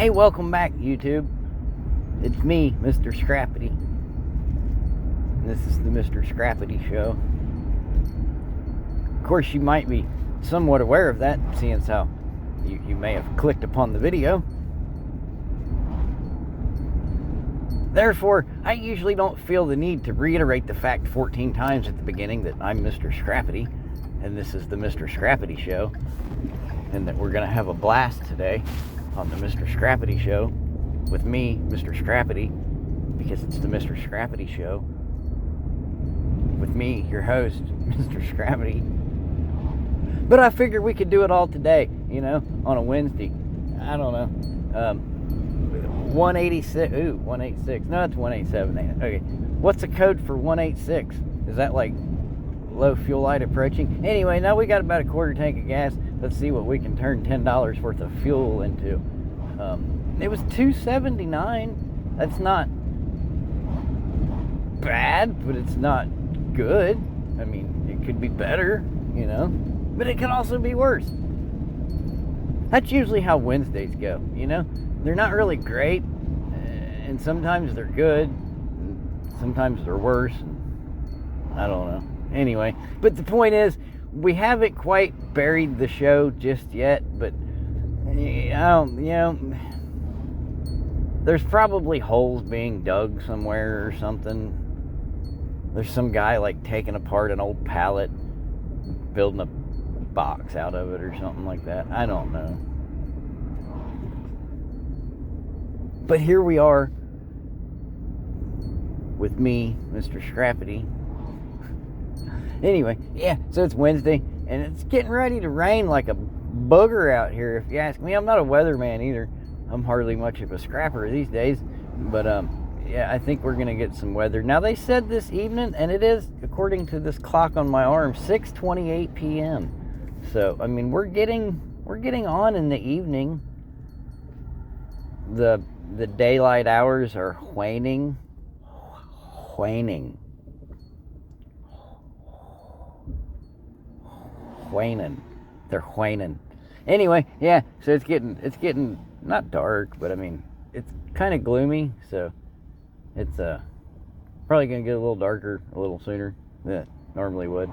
Hey, welcome back, YouTube. It's me, Mr. Scrappity. This is the Mr. Scrappity Show. Of course, you might be somewhat aware of that, seeing as how you may have clicked upon the video. Therefore, I usually don't feel the need to reiterate the fact 14 times at the beginning that I'm Mr. Scrappity, and this is the Mr. Scrappity Show, and that we're going to have a blast today on the Mr. Scrappity Show with me, Mr. Scrappity, because it's the Mr. Scrappity Show with me, your host, Mr. Scrappity. But I figured we could do it all today, on a Wednesday. I don't know. 186. Ooh, 186. No, it's 187. Ain't it? Okay. What's the code for 186? Is that like low fuel light approaching? Anyway, now we got about a quarter tank of gas. Let's see what we can turn $10 worth of fuel into. It was $2.79. That's not bad, but it's not good. I mean, it could be better, but it could also be worse. That's usually how Wednesdays go, They're not really great, and sometimes they're good, and sometimes they're worse. I don't know. Anyway, but the point is, we haven't quite buried the show just yet, but there's probably holes being dug somewhere or something. There's some guy like taking apart an old pallet, building a box out of it or something like that. I don't know. But here we are with me, Mr. Scrappity. Anyway, yeah, so it's Wednesday, and it's getting ready to rain like a booger out here, if you ask me. I'm not a weatherman either. I'm hardly much of a scrapper these days. But, yeah, I think we're going to get some weather. Now, they said this evening, and it is, according to this clock on my arm, 6:28 p.m. So, I mean, we're getting on in the evening. The daylight hours are waning. They're waning. Anyway, yeah, so it's getting not dark, but I mean, it's kind of gloomy, so it's probably going to get a little darker a little sooner than it normally would.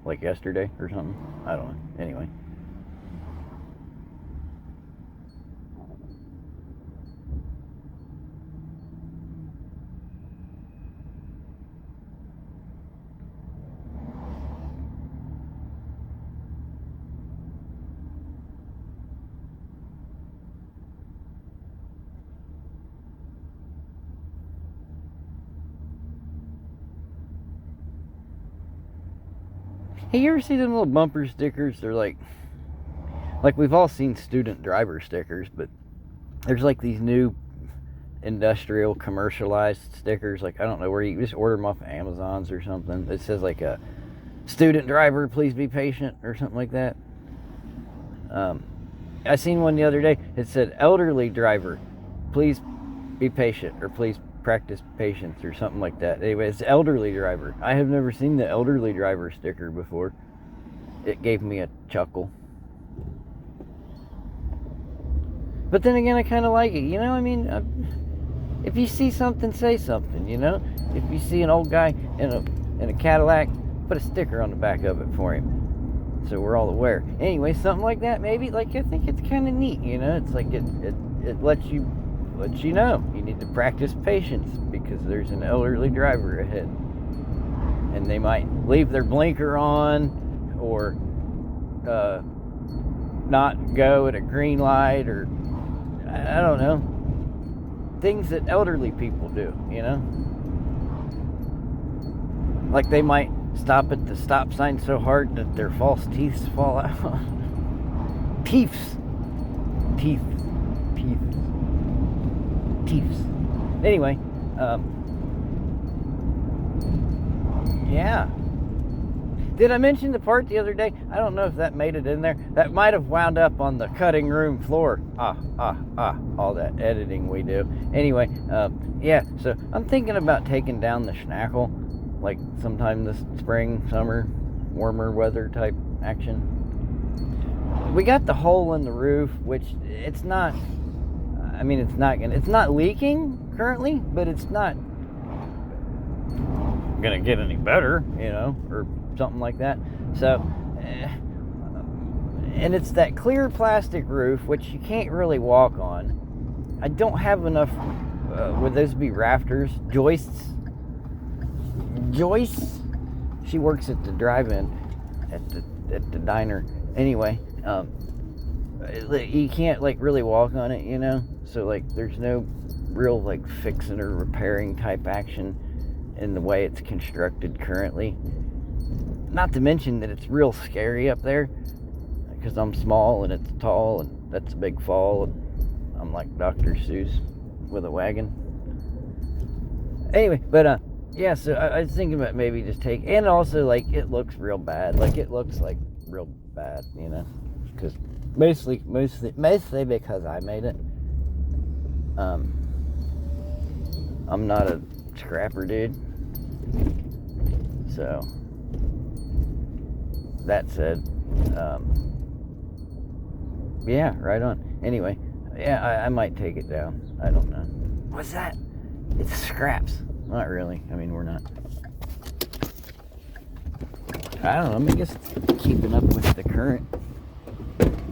Like yesterday or something. I don't know. Anyway. Hey, you ever see them little bumper stickers? They're like we've all seen student driver stickers, but there's like these new industrial commercialized stickers. Like, I don't know where you just order them off of Amazon's or something. It says like a student driver, please be patient, or something like that. I seen one the other day. It said elderly driver, please be patient, or please practice patience, or something like that. Anyway, it's elderly driver. I have never seen the elderly driver sticker before. It gave me a chuckle. But then again, I kind of like it. I mean, if you see something, say something, If you see an old guy in a Cadillac, put a sticker on the back of it for him, so we're all aware. Anyway, something like that, maybe. Like, I think it's kind of neat, It's like it lets you know you need to practice patience because there's an elderly driver ahead, and they might leave their blinker on or not go at a green light, or I don't know, things that elderly people do, like they might stop at the stop sign so hard that their false teeth fall out. Teeth. Anyway, yeah. Did I mention the part the other day? I don't know if that made it in there. That might have wound up on the cutting room floor. All that editing we do. Anyway, yeah, so I'm thinking about taking down the schnackle, like sometime this spring, summer, warmer weather type action. We got the hole in the roof, which it's not I mean, it's not leaking currently, but it's not gonna get any better, or something like that. So, and it's that clear plastic roof, which you can't really walk on. I don't have enough, would those be rafters? Joists? She works at the drive-in, at the diner. Anyway, you can't, like, really walk on it, so, like, there's no real, like, fixing or repairing type action in the way it's constructed currently. Not to mention that it's real scary up there, because I'm small and it's tall, and that's a big fall, and I'm like Dr. Seuss with a wagon. Anyway, but yeah, so I was thinking about maybe just and also, like, it looks real bad. Like, it looks like real bad, because mostly because I made it. I'm not a scrapper dude. So, that said, yeah, right on. Anyway, yeah, I might take it down. I don't know. What's that? It's scraps. Not really. I mean, we're not. I don't know. I mean, just keeping up with the current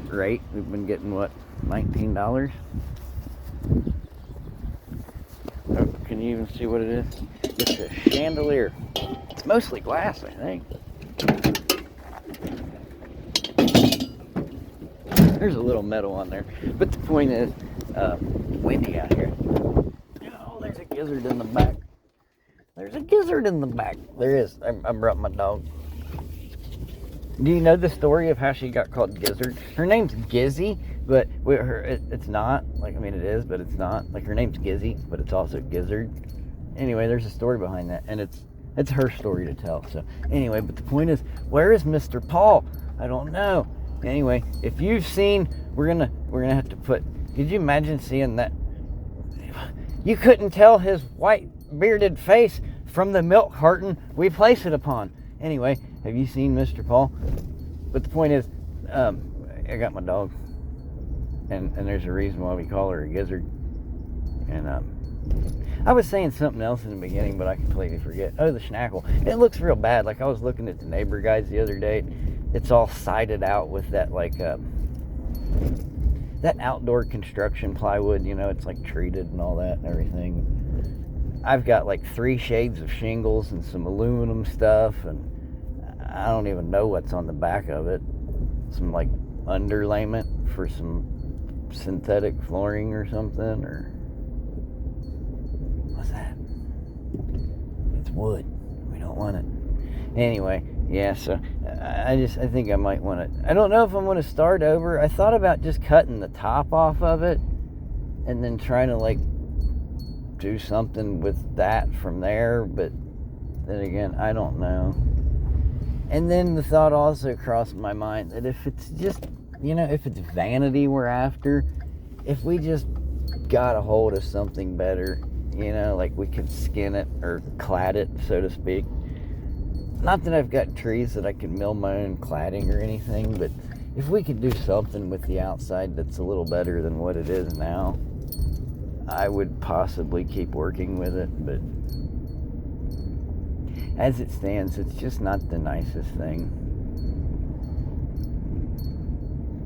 rate. We've been getting, what, $19? Oh, can you even see what it is? It's a chandelier. It's mostly glass, I think. There's a little metal on there. But the point is, windy out here. Oh, there's a gizzard in the back. There's a gizzard in the back. There is. I brought my dog. Do you know the story of how she got called Gizzard? Her name's Gizzy, but it's not. Like, I mean, it is, but it's not. Like, her name's Gizzy, but it's also Gizzard. Anyway, there's a story behind that, and it's her story to tell. So, anyway, but the point is, where is Mr. Paul? I don't know. Anyway, if you've seen, we're gonna have to put. Could you imagine seeing that? You couldn't tell his white bearded face from the milk carton we place it upon. Anyway, have you seen Mr. Paul? But the point is, I got my dog, and there's a reason why we call her a gizzard. And I was saying something else in the beginning, but I completely forget. Oh, the schnackle. It looks real bad. Like, I was looking at the neighbor guys the other day. It's all sided out with that, like, that outdoor construction plywood, it's like treated and all that and everything. I've got like 3 shades of shingles and some aluminum stuff, and I don't even know what's on the back of it. Some, like, underlayment for some synthetic flooring or something, or what's that? It's wood. We don't want it. Anyway, yeah, so I think I might want to. I don't know if I'm going to start over. I thought about just cutting the top off of it and then trying to, like, do something with that from there, but then again, I don't know. And then the thought also crossed my mind that if it's just, if it's vanity we're after, if we just got a hold of something better, like we could skin it or clad it, so to speak. Not that I've got trees that I can mill my own cladding or anything, but if we could do something with the outside that's a little better than what it is now, I would possibly keep working with it. But as it stands, it's just not the nicest thing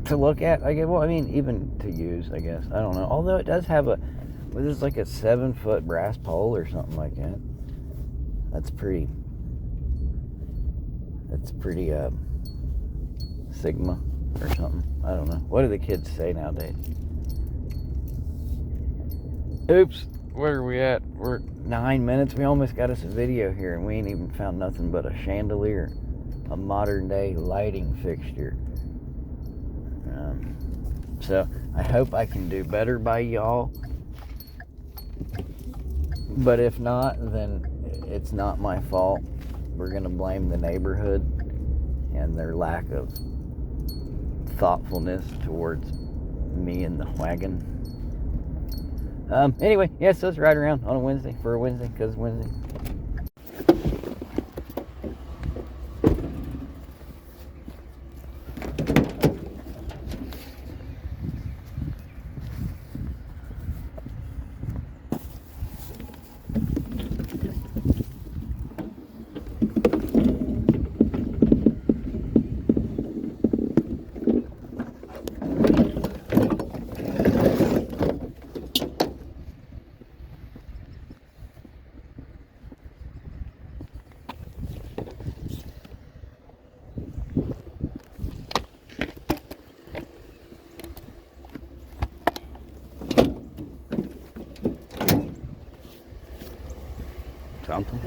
to look at. Even to use, I guess. I don't know. Although it does have there's like a 7-foot brass pole or something like that. That's pretty Sigma or something. I don't know. What do the kids say nowadays? Oops, where are we at? We're at 9 minutes. We almost got us a video here, and we ain't even found nothing but a chandelier, a modern day lighting fixture. So I hope I can do better by y'all. But if not, then it's not my fault. We're gonna blame the neighborhood and their lack of thoughtfulness towards me and the wagon. Anyway, yeah, so let's ride around on a Wednesday, because it's Wednesday. something.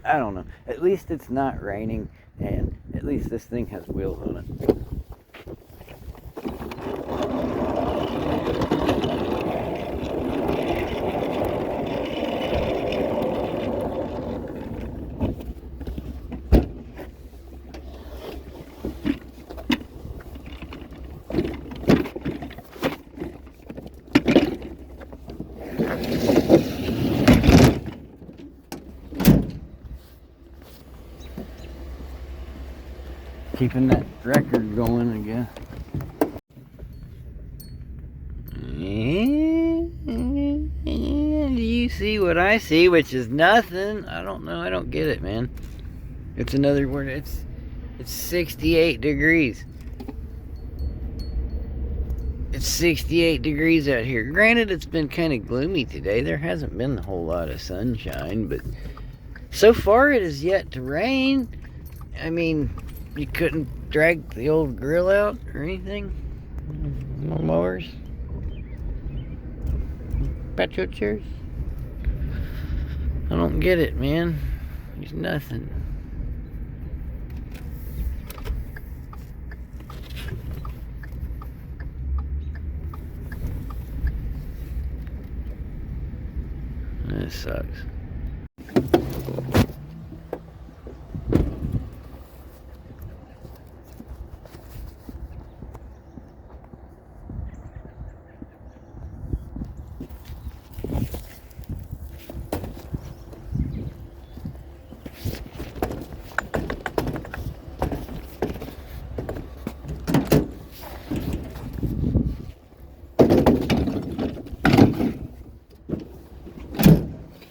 I don't know. At least it's not raining, and at least this thing has wheels on it. Keeping that record going, I guess. Do you see what I see? Which is nothing. I don't know. I don't get it, man. It's another word. It's 68 degrees. It's 68 degrees out here. Granted, it's been kind of gloomy today. There hasn't been a whole lot of sunshine, but so far it is yet to rain. I mean, you couldn't drag the old grill out or anything? No mowers? Patio chairs? I don't get it, man. There's nothing. That sucks.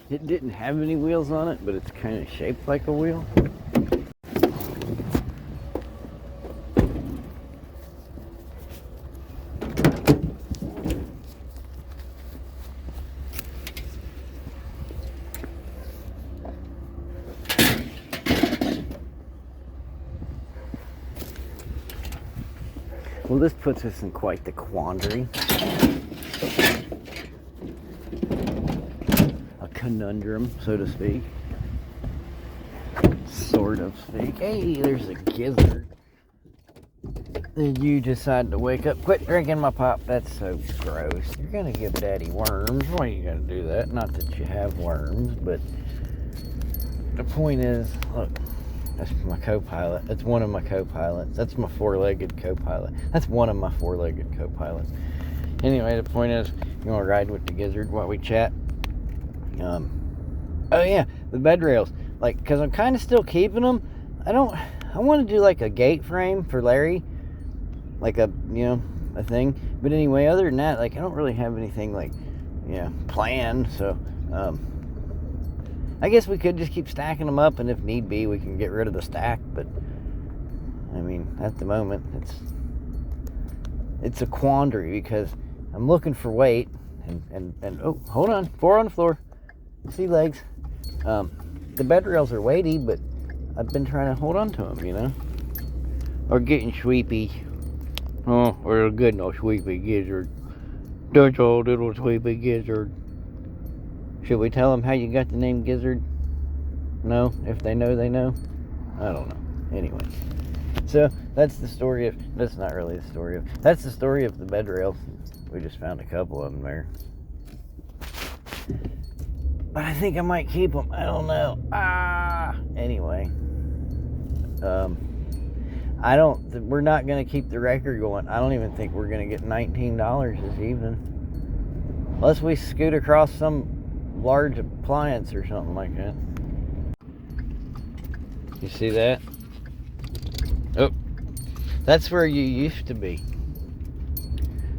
It didn't have any wheels on it, but it's kind of shaped like a wheel. Well, this puts us in quite the quandary. Conundrum, so to speak. Sort of speak. Hey, there's a gizzard. Did you decide to wake up? Quit drinking my pop. That's so gross. You're gonna give daddy worms. Why are you gonna do that? Not that you have worms, but the point is, look, that's my co-pilot. That's one of my co-pilots. That's my four-legged co-pilot. That's one of my four-legged co-pilots. Anyway, the point is, you wanna ride with the gizzard while we chat? Oh yeah, the bed rails. Like, cause I'm kind of still keeping them. I want to do like a gate frame for Larry, like a thing. But anyway, other than that, like I don't really have anything like, planned. So, I guess we could just keep stacking them up, and if need be, we can get rid of the stack. But I mean, at the moment, it's a quandary because I'm looking for weight, and oh, hold on, 4 on the floor. See legs. The bed rails are weighty, but I've been trying to hold on to them, or getting sweepy. Oh, or a good no sweepy gizzard. That's all, little sweepy gizzard. Should we tell them how you got the name Gizzard? No? If they know, they know? I don't know. Anyway. So, that's the story of... That's not really the story of... That's the story of the bed rails. We just found a couple of them there. But I think I might keep them. I don't know. Anyway. We're not going to keep the record going. I don't even think we're going to get $19 this evening. Unless we scoot across some large appliance or something like that. You see that? Oh. That's where you used to be.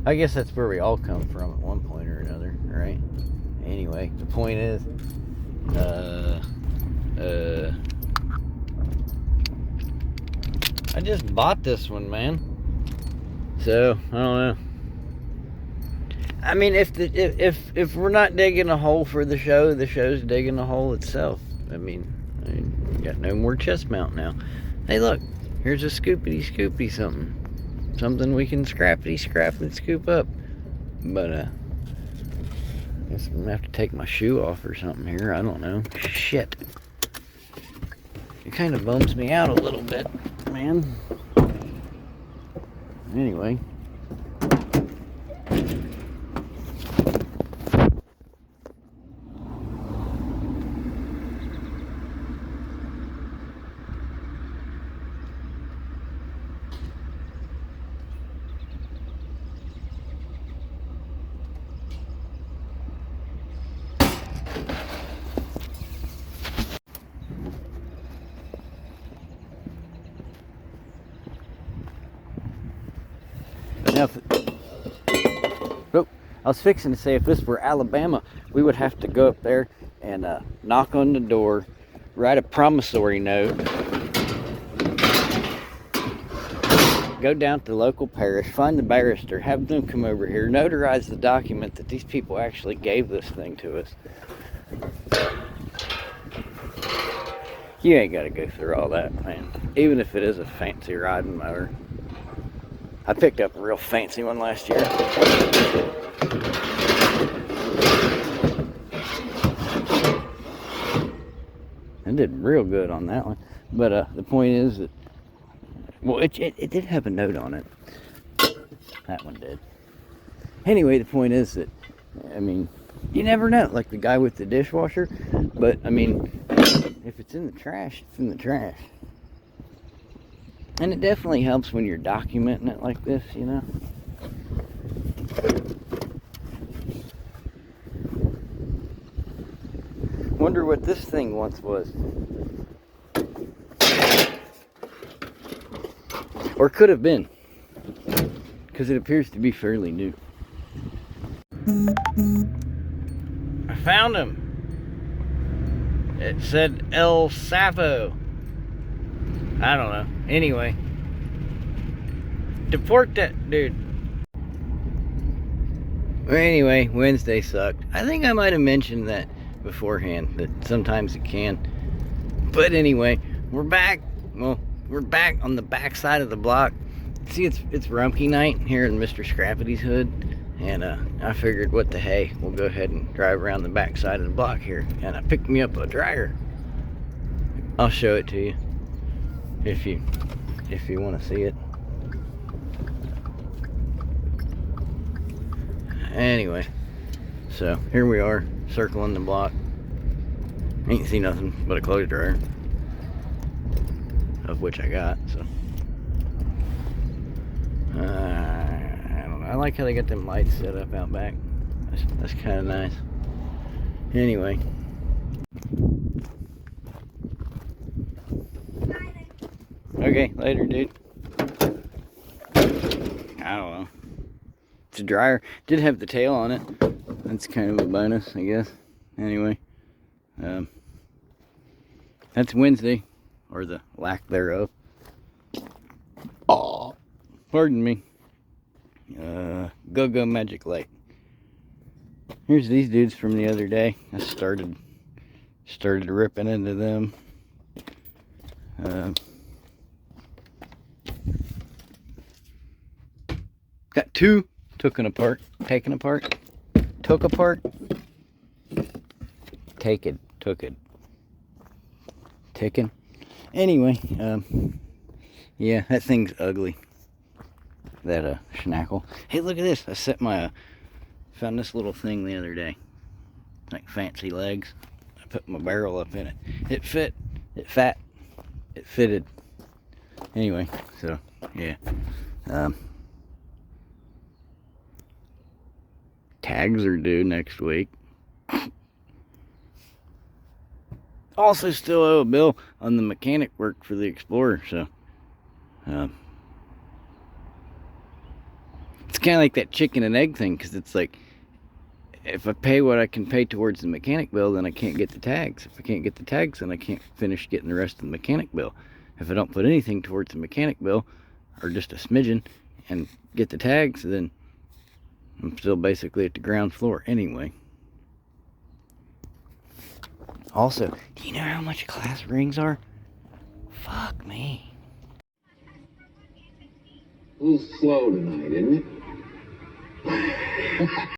I guess that's where we all come from at one point or another, right? Anyway, the point is, I just bought this one, man. So, I don't know. I mean, if we're not digging a hole for the show's digging a hole itself. I mean, we got no more chest mount now. Hey, look, Here's a scoopity something. Something we can scrappity scrap and scoop up. But, I guess I'm gonna have to take my shoe off or something here. I don't know. Shit. It kind of bums me out a little bit, man. Anyway. Now, I was fixing to say if this were Alabama, we would have to go up there and knock on the door, write a promissory note, go down to the local parish, find the barrister, have them come over here, notarize the document that these people actually gave this thing to us. You ain't got to go through all that, man. Even if it is a fancy riding mower. I picked up a real fancy one last year. I did real good on that one. But the point is that, well, it did have a note on it. That one did. Anyway, the point is that, I mean, you never know. Like the guy with the dishwasher. But, I mean, if it's in the trash, it's in the trash. And it definitely helps when you're documenting it like this, you know. Wonder what this thing once was. Or could have been. Because it appears to be fairly new. I found him. It said El Sapo. I don't know. Anyway. Deport that dude. Well, anyway, Wednesday sucked. I think I might have mentioned that beforehand, that sometimes it can. But anyway, we're back. Well, we're back on the back side of the block. See, it's Rumpke night here in Mr. Scrappity's hood. And I figured, what the hey, we'll go ahead and drive around the back side of the block here. And I picked me up a dragger. I'll show it to you. If you want to see it. Anyway, so here we are, circling the block. Ain't see nothing but a clothes dryer, of which I got. So I don't know. I like how they got them lights set up out back. That's kind of nice. Anyway. Okay, later, dude. I don't know. It's a dryer. Did have the tail on it. That's kind of a bonus, I guess. Anyway. That's Wednesday. Or the lack thereof. Oh, pardon me. Go Magic Light. Here's these dudes from the other day. I started ripping into them. Got two taken apart, took apart, taken. Anyway, yeah, that thing's ugly. That schnackle. Hey, look at this. I found this little thing the other day, like fancy legs. I put my barrel up in it. It fit. It fitted. Anyway, so yeah. Tags are due next week. Also still owe a bill on the mechanic work for the Explorer, so it's kind of like that chicken and egg thing, because it's like, if I pay what I can pay towards the mechanic bill, then I can't get the tags. If I can't get the tags, then I can't finish getting the rest of the mechanic bill. If I don't put anything towards the mechanic bill, or just a smidgen, and get the tags, then I'm still basically at the ground floor anyway. Also, do you know how much class rings are? Fuck me. A little slow tonight, isn't it?